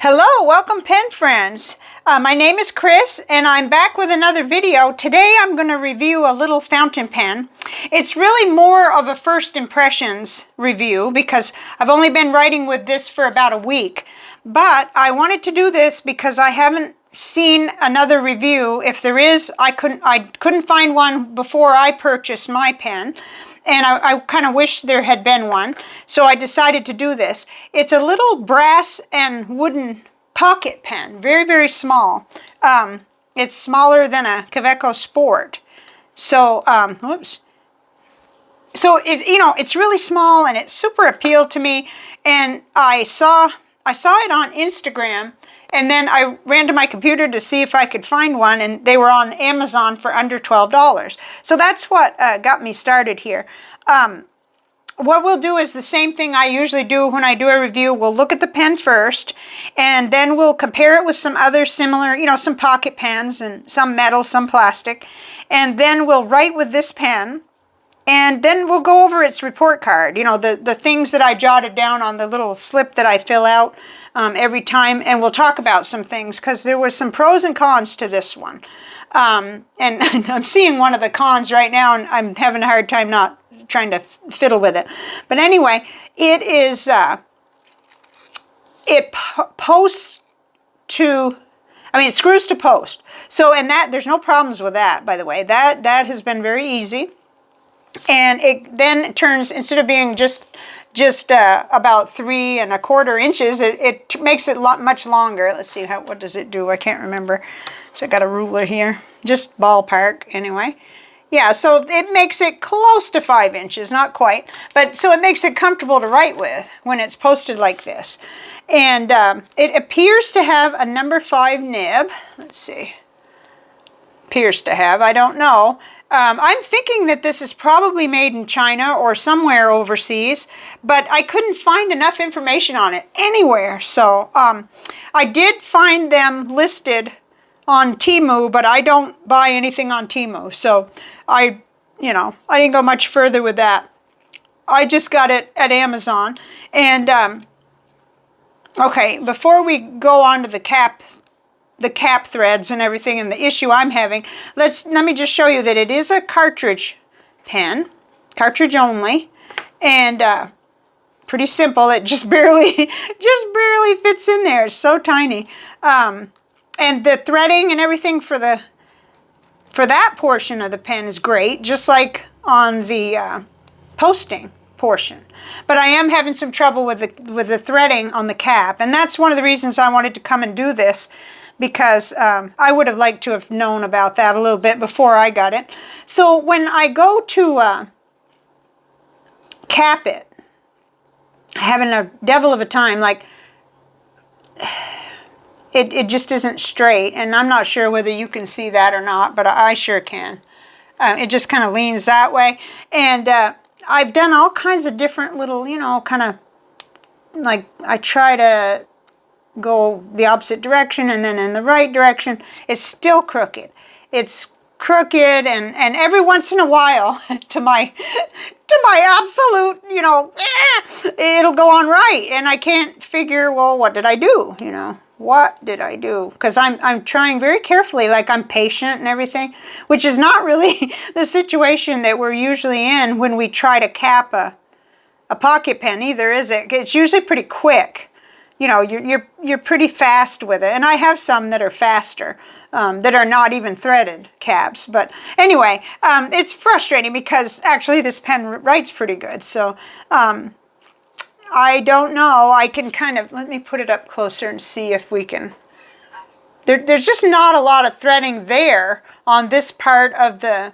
Hello, welcome pen friends. My name is Chris and I'm back with another video. Today I'm going to review a little fountain pen. It's really more of a first impressions review because I've only been writing with this for about a week. But I wanted to do this because I haven't seen another review. If there is, I couldn't find one before I purchased my pen. And I kind of wish there had been one, so I decided to do this. It's a little brass and wooden pocket pen, very, very small. It's smaller than a Kaweco Sport. So, whoops. So, it's really small and it super appealed to me. And I saw it on Instagram. And then I ran to my computer to see if I could find one, and they were on Amazon for under $12. So that's what got me started here. What we'll do is the same thing I usually do when I do a review. We'll look at the pen first, and then we'll compare it with some other similar, some pocket pens, and some metal, some plastic. And then we'll write with this pen. And then we'll go over its report card, the things that I jotted down on the little slip that I fill out every time. And we'll talk about some things because there were some pros and cons to this one. And I'm seeing one of the cons right now and I'm having a hard time not trying to fiddle with it. But anyway, it is, it screws to post. So, and that, there's no problems with that, by the way. That has been very easy. And it then turns, instead of being just about 3 1/4 inches, it makes it much longer. Let's see, what does it do? I can't remember. So I got a ruler here, just ballpark anyway. Yeah, so it makes it close to 5 inches, not quite, but so it makes it comfortable to write with when it's posted like this. And it appears to have a number 5 nib. Let's see. Appears to have, I don't know. I'm thinking that this is probably made in China or somewhere overseas, but I couldn't find enough information on it anywhere. So I did find them listed on Temu, but I don't buy anything on Temu. So I didn't go much further with that. I just got it at Amazon. And okay, before we go on to the cap threads and everything and the issue I'm having, let me just show you that it is a cartridge pen, cartridge only, and pretty simple. It just barely fits in there. It's so tiny. And the threading and everything for that portion of the pen is great, just like on the posting portion. But I am having some trouble with the threading on the cap, and that's one of the reasons I wanted to come and do this, because I would have liked to have known about that a little bit before I got it. So when I go to cap it, having a devil of a time, like it just isn't straight, and I'm not sure whether you can see that or not, but I sure can. It just kind of leans that way, and I've done all kinds of different little, kind of like I try to go the opposite direction and then in the right direction. It's still crooked. It's crooked, and every once in a while, to my absolute, it'll go on right, and I can't figure, well, what did I do? What did I do? Because I'm trying very carefully, like I'm patient and everything, which is not really the situation that we're usually in when we try to cap a pocket pen either, is it? It's usually pretty quick. You're pretty fast with it, and I have some that are faster, that are not even threaded caps. But anyway, it's frustrating because actually this pen writes pretty good. So I don't know. I can kind of, let me put it up closer and see if we can. There's just not a lot of threading there on this part of the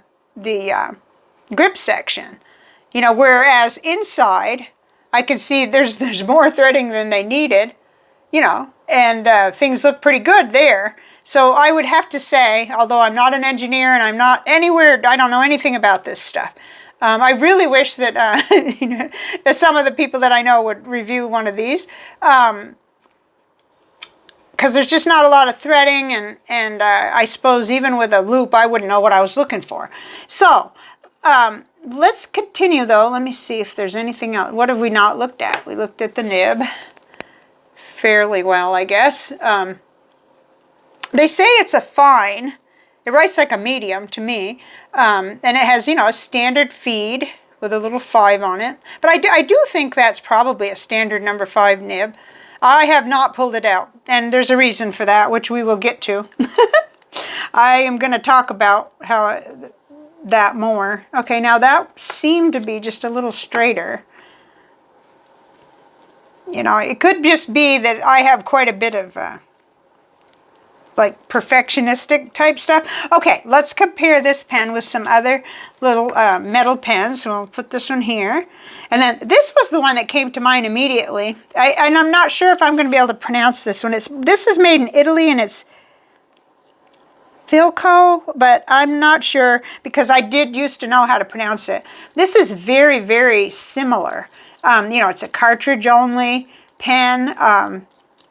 grip section, whereas inside I can see there's more threading than they needed, and things look pretty good there. So I would have to say, although I'm not an engineer and I'm not anywhere, I don't know anything about this stuff. I really wish that that some of the people that I know would review one of these, because there's just not a lot of threading, and I suppose even with a loop I wouldn't know what I was looking for. So let's continue though. Let me see if there's anything else. What have we not looked at? We looked at the nib. fairly well, I guess. They say it's a fine. It writes like a medium to me. And it has, you know, a standard feed with a little 5 on it. But I do think that's probably a standard number 5 nib. I have not pulled it out. And there's a reason for that, which we will get to. I am going to talk about how that more. Okay, now that seemed to be just a little straighter. You know, it could just be that I have quite a bit of like perfectionistic type stuff. Okay, let's compare this pen with some other little metal pens. So we'll put this one here. And then this was the one that came to mind immediately. And I'm not sure if I'm going to be able to pronounce this one. This is made in Italy, and it's Filco, but I'm not sure because I did used to know how to pronounce it. This is very, very similar. You know, it's a cartridge only pen,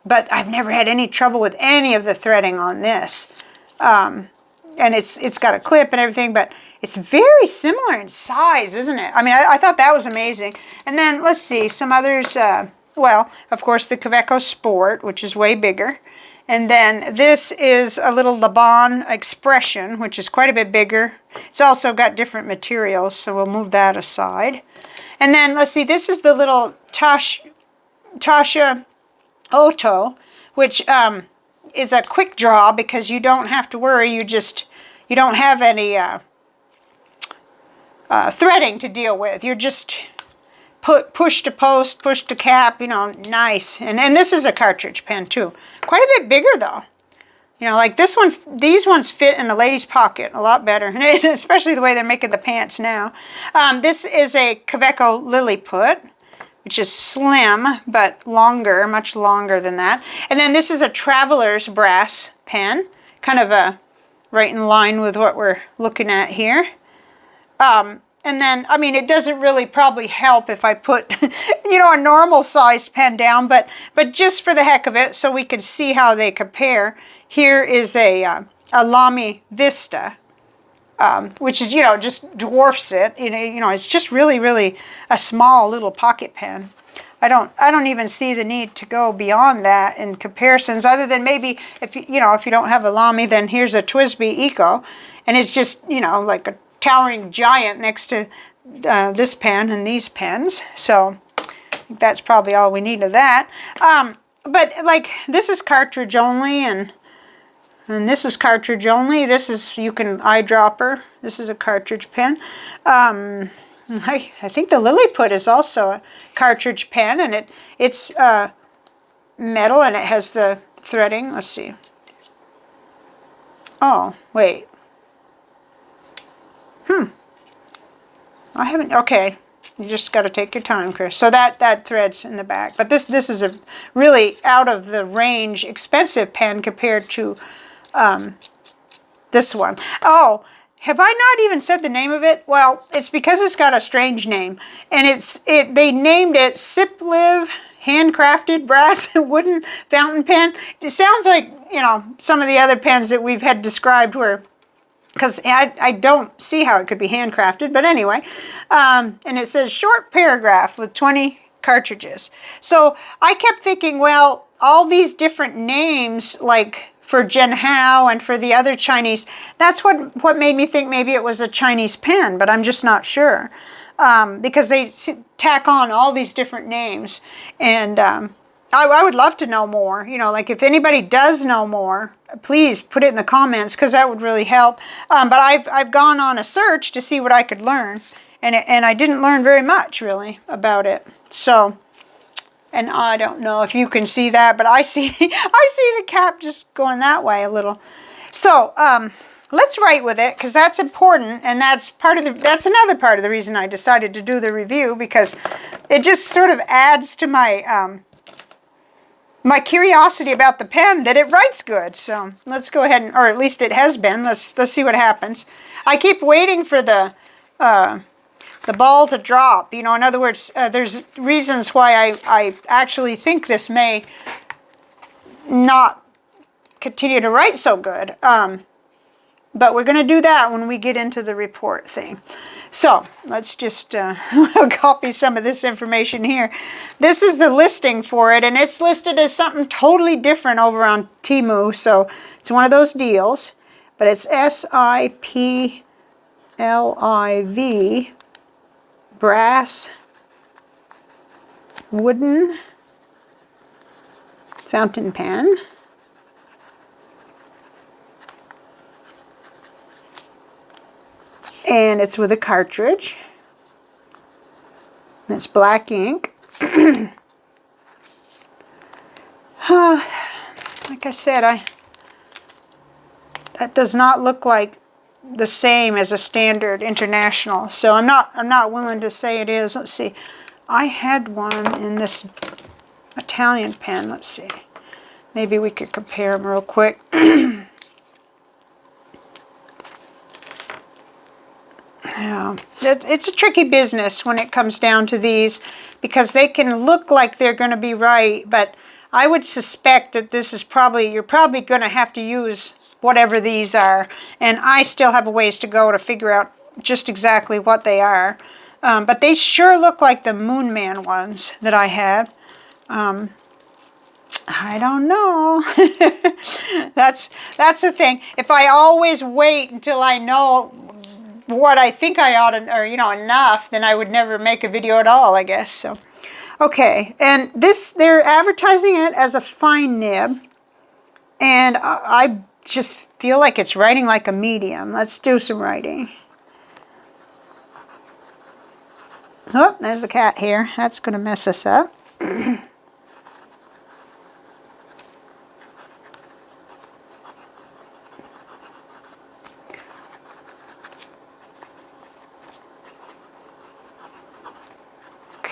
but I've never had any trouble with any of the threading on this. And it's got a clip and everything, but it's very similar in size, isn't it? I mean, I thought that was amazing. And then let's see, some others, well, of course, the Kaweco Sport, which is way bigger. And then this is a little Laban Expression, which is quite a bit bigger. It's also got different materials, so we'll move that aside. And then, let's see, this is the little Tasha Oto, which is a quick draw because you don't have to worry. You don't have any threading to deal with. You're just push to post, push to cap, you know, nice. And this is a cartridge pen too. Quite a bit bigger though. You know, like this one, these ones fit in a lady's pocket a lot better, and especially the way they're making the pants now. This is a Kaweco Lilliput, which is slim, but longer, much longer than that. And then this is a Traveler's Brass pen, kind of right in line with what we're looking at here. And then, I mean, it doesn't really probably help if I put, you know, a normal sized pen down, but just for the heck of it, so we can see how they compare, here is a Lamy Vista, which is, you know, just dwarfs it. You know, it's just really, really a small little pocket pen. I don't even see the need to go beyond that in comparisons, other than maybe if you know, if you don't have a Lamy, then here's a TWSBI Eco, and it's just, you know, like a towering giant next to this pen and these pens. So I think that's probably all we need of that. But like this is cartridge only, and this is cartridge only. This is, you can eyedropper. This is a cartridge pen. I think the Lilliput is also a cartridge pen, and it's metal, and it has the threading. Let's see. Oh, wait. I haven't, okay. You just got to take your time, Chris. So that threads in the back. But this is a really out of the range expensive pen compared to this one. Oh, have I not even said the name of it? Well, it's because it's got a strange name. And they named it SIPLIV handcrafted brass wooden fountain pen. It sounds like, you know, some of the other pens that we've had described where, because I don't see how it could be handcrafted, but anyway. And it says short paragraph with 20 cartridges. So I kept thinking, well, all these different names, like for Zhenhao and for the other Chinese, that's what made me think maybe it was a Chinese pen, but I'm just not sure. Because they tack on all these different names. And I would love to know more. You know, like if anybody does know more, please put it in the comments, because that would really help. But I've gone on a search to see what I could learn, and I didn't learn very much really about it. So, and I don't know if you can see that, but I see the cap just going that way a little. So let's write with it, because that's important, and that's another part of the reason I decided to do the review, because it just sort of adds to my my curiosity about the pen, that it writes good. So let's go ahead, or at least it has been. Let's see what happens. I keep waiting for the ball to drop. You know, in other words, there's reasons why I actually think this may not continue to write so good. But we're going to do that when we get into the report thing. So let's just copy some of this information here. This is the listing for it, and it's listed as something totally different over on Temu. So it's one of those deals, but it's SIPLIV brass wooden fountain pen. And it's with a cartridge. It's black ink. Like I said, that does not look like the same as a standard international. So I'm not willing to say it is. Let's see. I had one in this Italian pen. Let's see. Maybe we could compare them real quick. Yeah, it's a tricky business when it comes down to these, because they can look like they're going to be right, but I would suspect that this is you're probably going to have to use whatever these are, and I still have a ways to go to figure out just exactly what they are. But they sure look like the Moon Man ones that I had. I don't know. That's the thing. If I always wait until I know what I think I ought to, or enough, then I would never make a video at all, I guess. So, okay, and they're advertising it as a fine nib, and I just feel like it's writing like a medium. Let's do some writing. Oh, there's a cat here. That's going to mess us up.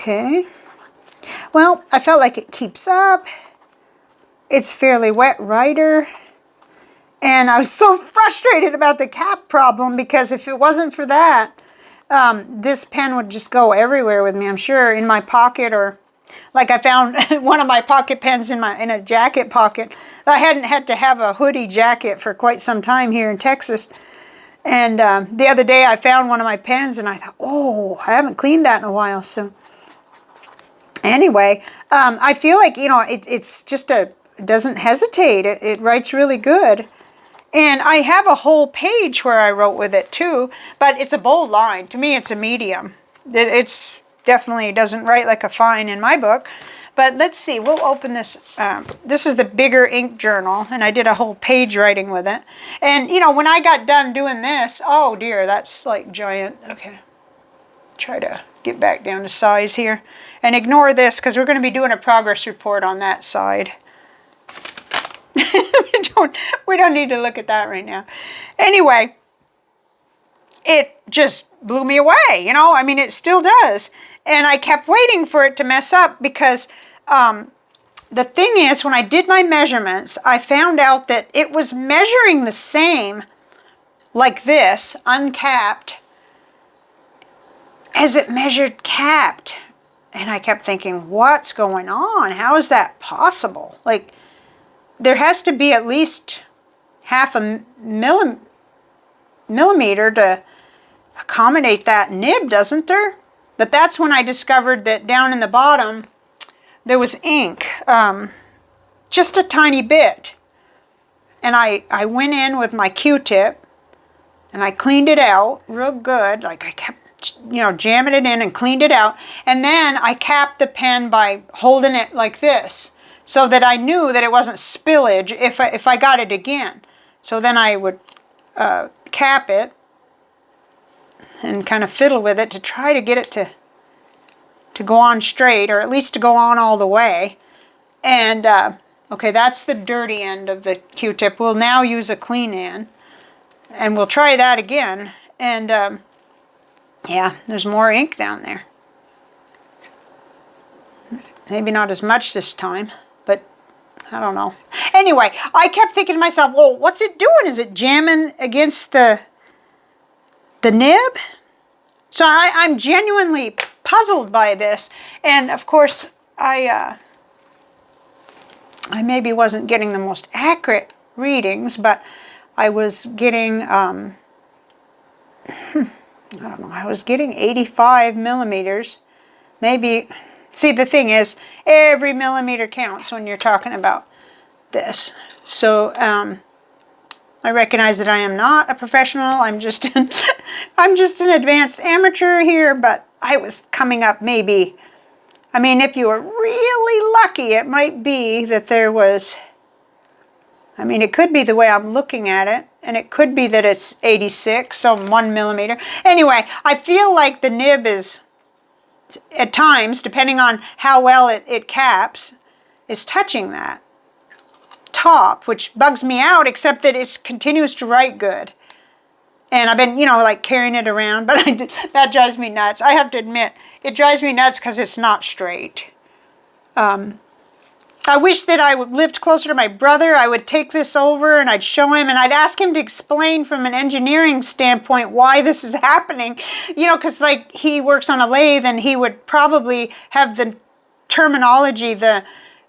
Okay, well, I felt like it keeps up. It's fairly wet writer. And I was so frustrated about the cap problem, because if it wasn't for that, this pen would just go everywhere with me, I'm sure, in my pocket, or like I found one of my pocket pens in a jacket pocket. I hadn't had to have a hoodie jacket for quite some time here in Texas. And the other day I found one of my pens and I thought, oh, I haven't cleaned that in a while. So anyway, I feel like, it's just it doesn't hesitate. It writes really good. And I have a whole page where I wrote with it too, but it's a bold line. To me, it's a medium. It's definitely doesn't write like a fine in my book. But let's see, we'll open this. This is the bigger ink journal, and I did a whole page writing with it. And, when I got done doing this, oh dear, that's like giant. Okay, try to get back down to size here. And ignore this, because we're going to be doing a progress report on that side. we don't need to look at that right now. Anyway, it just blew me away, I mean, it still does. And I kept waiting for it to mess up, because the thing is, when I did my measurements, I found out that it was measuring the same like this, uncapped, as it measured capped. And I kept thinking, what's going on? How is that possible? Like, there has to be at least half a millimeter to accommodate that nib, doesn't there? But that's when I discovered that down in the bottom there was ink, just a tiny bit. And I went in with my Q-tip and I cleaned it out real good. Like, I kept jamming it in and cleaned it out. And then I capped the pen by holding it like this, so that I knew that it wasn't spillage if I got it again. So then I would cap it and kind of fiddle with it to try to get it to go on straight, or at least to go on all the way. And okay, that's the dirty end of the Q-tip. We'll now use a clean end, and we'll try that again. And yeah, there's more ink down there. Maybe not as much this time, but I don't know. Anyway, I kept thinking to myself, well, what's it doing? Is it jamming against the nib? So I'm genuinely puzzled by this. And of course, I maybe wasn't getting the most accurate readings, but I was getting, I don't know, I was getting 85 millimeters. Maybe, see, the thing is, every millimeter counts when you're talking about this. So, I recognize that I am not a professional. I'm just I'm just an advanced amateur here, but I was coming up maybe, I mean, if you were really lucky, it might be that there was, I mean, it could be the way I'm looking at it, and it could be that it's 86, so 1 millimeter. Anyway, I feel like the nib is, at times, depending on how well it caps, is touching that top, which bugs me out, except that it continues to write good. And I've been, you know, like carrying it around, but that drives me nuts. I have to admit, it drives me nuts because it's not straight. I wish that I lived closer to my brother. I would take this over and I'd show him and I'd ask him to explain from an engineering standpoint why this is happening. You know, because like he works on a lathe and he would probably have the terminology, the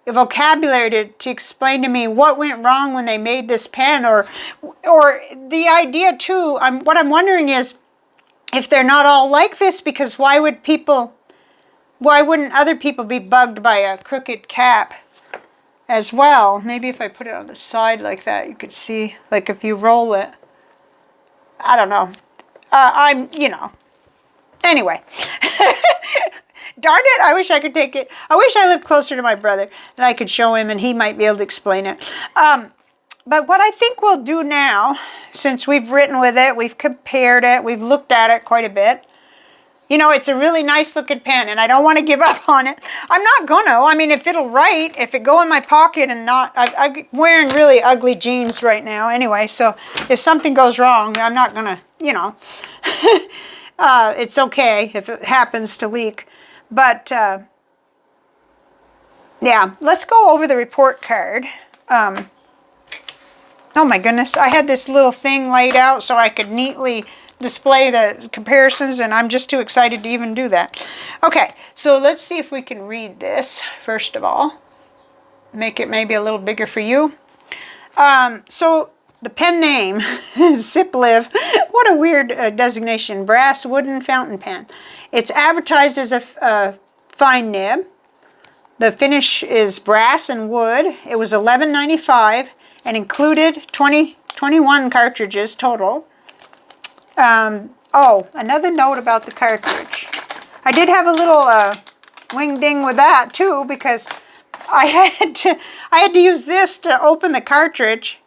vocabulary to explain to me what went wrong when they made this pen, or the idea too. What I'm wondering is if they're not all like this, because why wouldn't other people be bugged by a crooked cap as well? Maybe if I put it on the side like that, you could see, like if you roll it. I don't know. You know. Anyway. Darn it, I wish I could take it. I wish I lived closer to my brother and I could show him and he might be able to explain it. But what I think we'll do now, since we've written with it, we've compared it, we've looked at it quite a bit. You know, it's a really nice looking pen and I don't want to give up on it. I'm not gonna. I mean, if it'll write, if it go in my pocket and not, I'm wearing really ugly jeans right now anyway, so if something goes wrong, I'm not gonna, you know, it's okay if it happens to leak. But, yeah, let's go over the report card. Oh my goodness, I had this little thing laid out so I could neatly display the comparisons, and I'm just too excited to even do that. Okay, so let's see if we can read this, first of all. Make it maybe a little bigger for you. So the pen name, SIPLIV, what a weird designation, brass wooden fountain pen. It's advertised as a fine nib. The finish is brass and wood. It was $11.95 and included 21 cartridges total. Oh, another note about the cartridge. I did have a little wing ding with that too, because I had to use this to open the cartridge,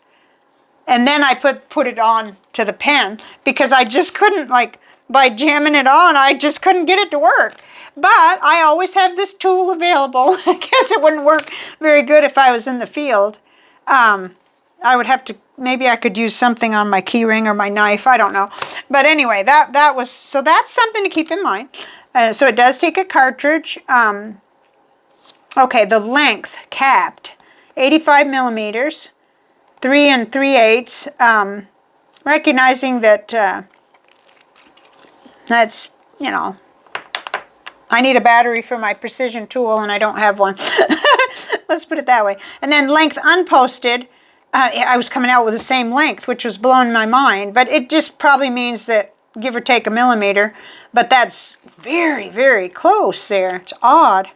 and then I put it on to the pen, because I just couldn't, like, by jamming it on, I just couldn't get it to work. But I always have this tool available. I guess it wouldn't work very good if I was in the field. I would have to, maybe I could use something on my key ring or my knife, I don't know. But anyway, that was, so that's something to keep in mind. So it does take a cartridge. Okay, the length capped, 85 millimeters, 3 3/8. Recognizing that that's, you know, I need a battery for my precision tool and I don't have one. Let's put it that way. And then length unposted, I was coming out with the same length, which was blowing my mind, but it just probably means that give or take a millimeter, but that's very, very close there. It's odd.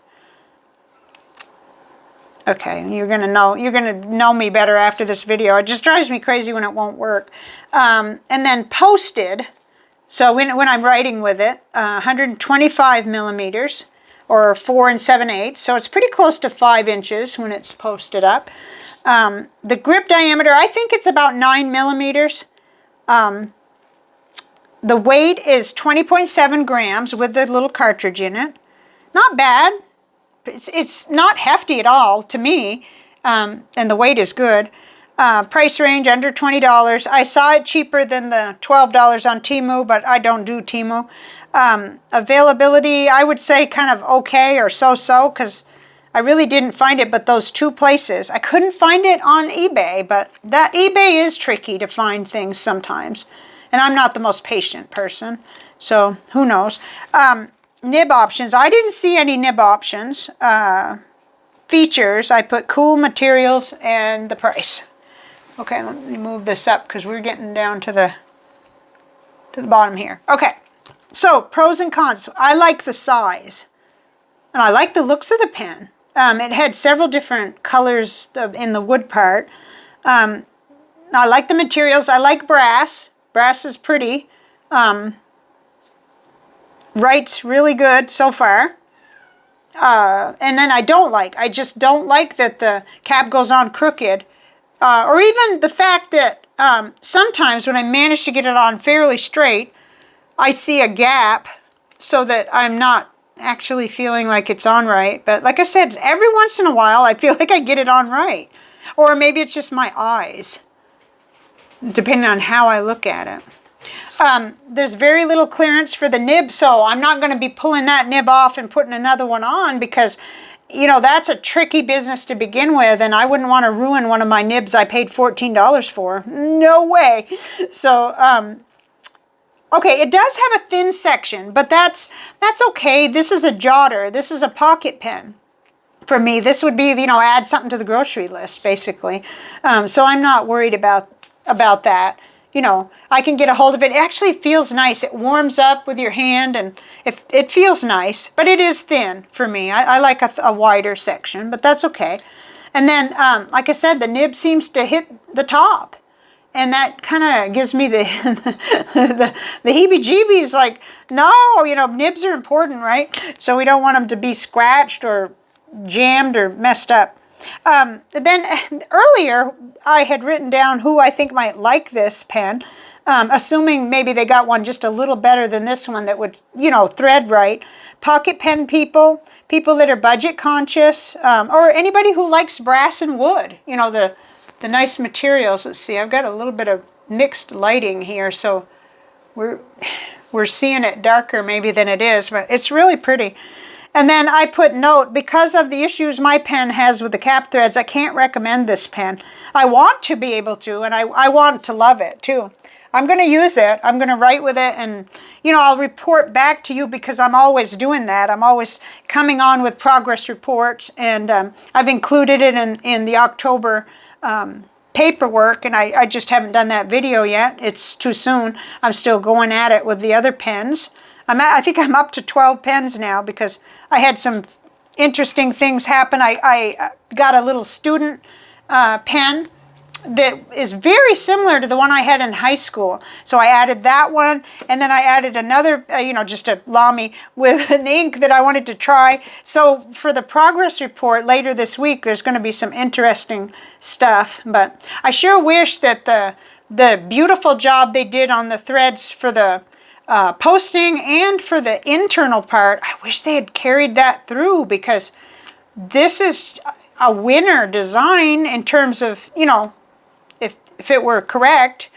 Okay, you're gonna know me better after this video. It just drives me crazy when it won't work. And then posted, so when I'm writing with it, 125 millimeters, or 4 7/8, so it's pretty close to 5 inches when it's posted up. The grip diameter, I think it's about 9 millimeters. The weight is 20.7 grams with the little cartridge in it. Not bad. It's not hefty at all to me, and the weight is good. Price range under $20. I saw it cheaper than the $12 on Temu, but I don't do Temu. Availability, I would say kind of okay or so-so, because I really didn't find it but those 2 places. I couldn't find it on eBay, but that eBay is tricky to find things sometimes. And I'm not the most patient person, so who knows. Nib options, I didn't see any nib options. Features, I put cool materials and the price. Okay, let me move this up because we're getting down to the bottom here. Okay, So pros and cons. I like the size. And I like the looks of the pen. It had several different colors in the wood part. I like the materials. I like brass. Brass is pretty. Writes really good so far. And then I just don't like that the cap goes on crooked. Or even the fact that sometimes when I manage to get it on fairly straight, I see a gap so that I'm not actually feeling like it's on right. But like I said, every once in a while I feel like I get it on right. Or maybe it's just my eyes, depending on how I look at it. There's very little clearance for the nib, so I'm not going to be pulling that nib off and putting another one on because, you know, that's a tricky business to begin with, and I wouldn't want to ruin one of my nibs I paid $14 for. No way. So, okay, it does have a thin section, but that's okay. This is a jotter. This is a pocket pen. For me, this would be, you know, add something to the grocery list, basically. So I'm not worried about that. You know, I can get a hold of it. It actually feels nice. It warms up with your hand, and it feels nice, but it is thin for me. I like a wider section, but that's okay. And then, like I said, the nib seems to hit the top. And that kind of gives me the heebie-jeebies, like, no, you know, nibs are important, right? So we don't want them to be scratched or jammed or messed up. Then earlier, I had written down who I think might like this pen, assuming maybe they got one just a little better than this one that would, you know, thread right. Pocket pen people that are budget conscious, or anybody who likes brass and wood, you know, the nice materials. Let's see, I've got a little bit of mixed lighting here, so we're seeing it darker maybe than it is, but it's really pretty. And then I put note, because of the issues my pen has with the cap threads, I can't recommend this pen. I want to be able to, and I want to love it too. I'm going to use it. I'm going to write with it, and, you know, I'll report back to you because I'm always doing that. I'm always coming on with progress reports, and I've included it in the October paperwork, and I just haven't done that video yet. It's too soon. I'm still going at it with the other pens. I think I'm up to 12 pens now because I had some interesting things happen. I got a little student pen that is very similar to the one I had in high school. So I added that one, and then I added another, you know, just a Lamy with an ink that I wanted to try. So for the progress report later this week, there's going to be some interesting stuff. But I sure wish that the beautiful job they did on the threads for the posting and for the internal part, I wish they had carried that through, because this is a winner design in terms of, you know, if it were correct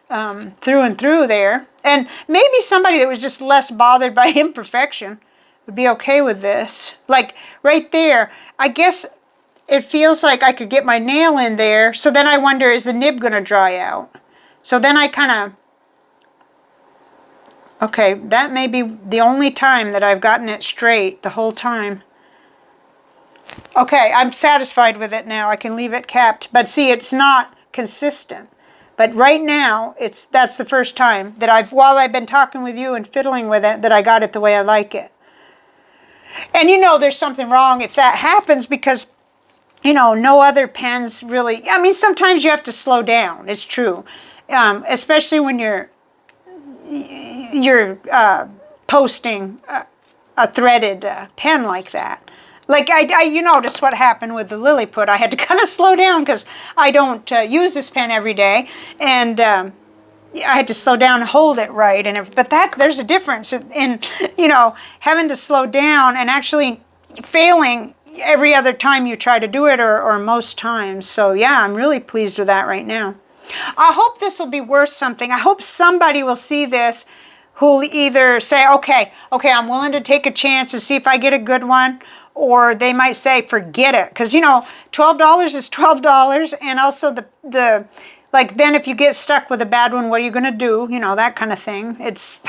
through and through there. And maybe somebody that was just less bothered by imperfection would be okay with this. Like right there, I guess it feels like I could get my nail in there. So then I wonder, is the nib going to dry out? So then I kind of, okay, that may be the only time that I've gotten it straight the whole time. Okay, I'm satisfied with it now. I can leave it capped. But see, it's not consistent. But right now, that's the first time that while I've been talking with you and fiddling with it, that I got it the way I like it. And you know, there's something wrong if that happens, because, you know, no other pens really, I mean, sometimes you have to slow down. It's true. Especially when you're posting a threaded pen like that. Like you notice what happened with the Lilliput. I had to kind of slow down because I don't use this pen every day, and I had to slow down and hold it right. But there's a difference in, you know, having to slow down and actually failing every other time you try to do it, or most times. So yeah, I'm really pleased with that right now. I hope this will be worth something. I hope somebody will see this who'll either say, okay, I'm willing to take a chance and see if I get a good one, or they might say, forget it. Because, you know, $12 is $12, and also like, then if you get stuck with a bad one, what are you going to do? You know, that kind of thing. It's,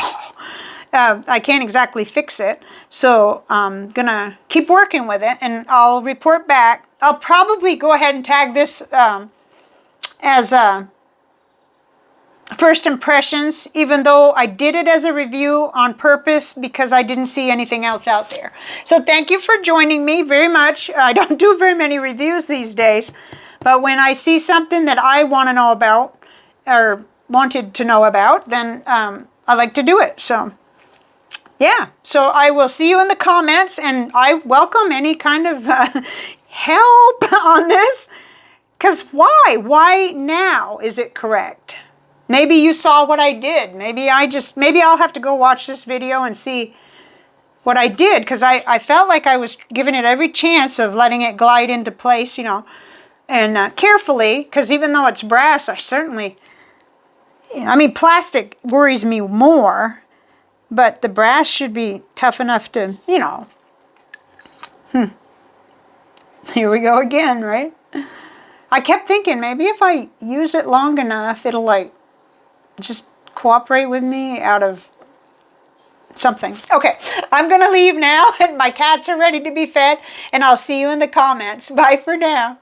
I can't exactly fix it. So I'm going to keep working with it, and I'll report back. I'll probably go ahead and tag this as a first impressions, even though I did it as a review on purpose because I didn't see anything else out there. So thank you for joining me very much. I don't do very many reviews these days, but when I see something that I want to know about or wanted to know about, then I like to do it. So yeah, so I will see you in the comments, and I welcome any kind of help on this, because why now is it correct? Maybe you saw what I did. Maybe I'll have to go watch this video and see what I did, because I felt like I was giving it every chance of letting it glide into place, you know, and carefully, because even though it's brass, I certainly, I mean, plastic worries me more, but the brass should be tough enough to, you know. Here we go again, right? I kept thinking maybe if I use it long enough, it'll like just cooperate with me out of something. Okay, I'm going to leave now, and my cats are ready to be fed, and I'll see you in the comments. Bye for now.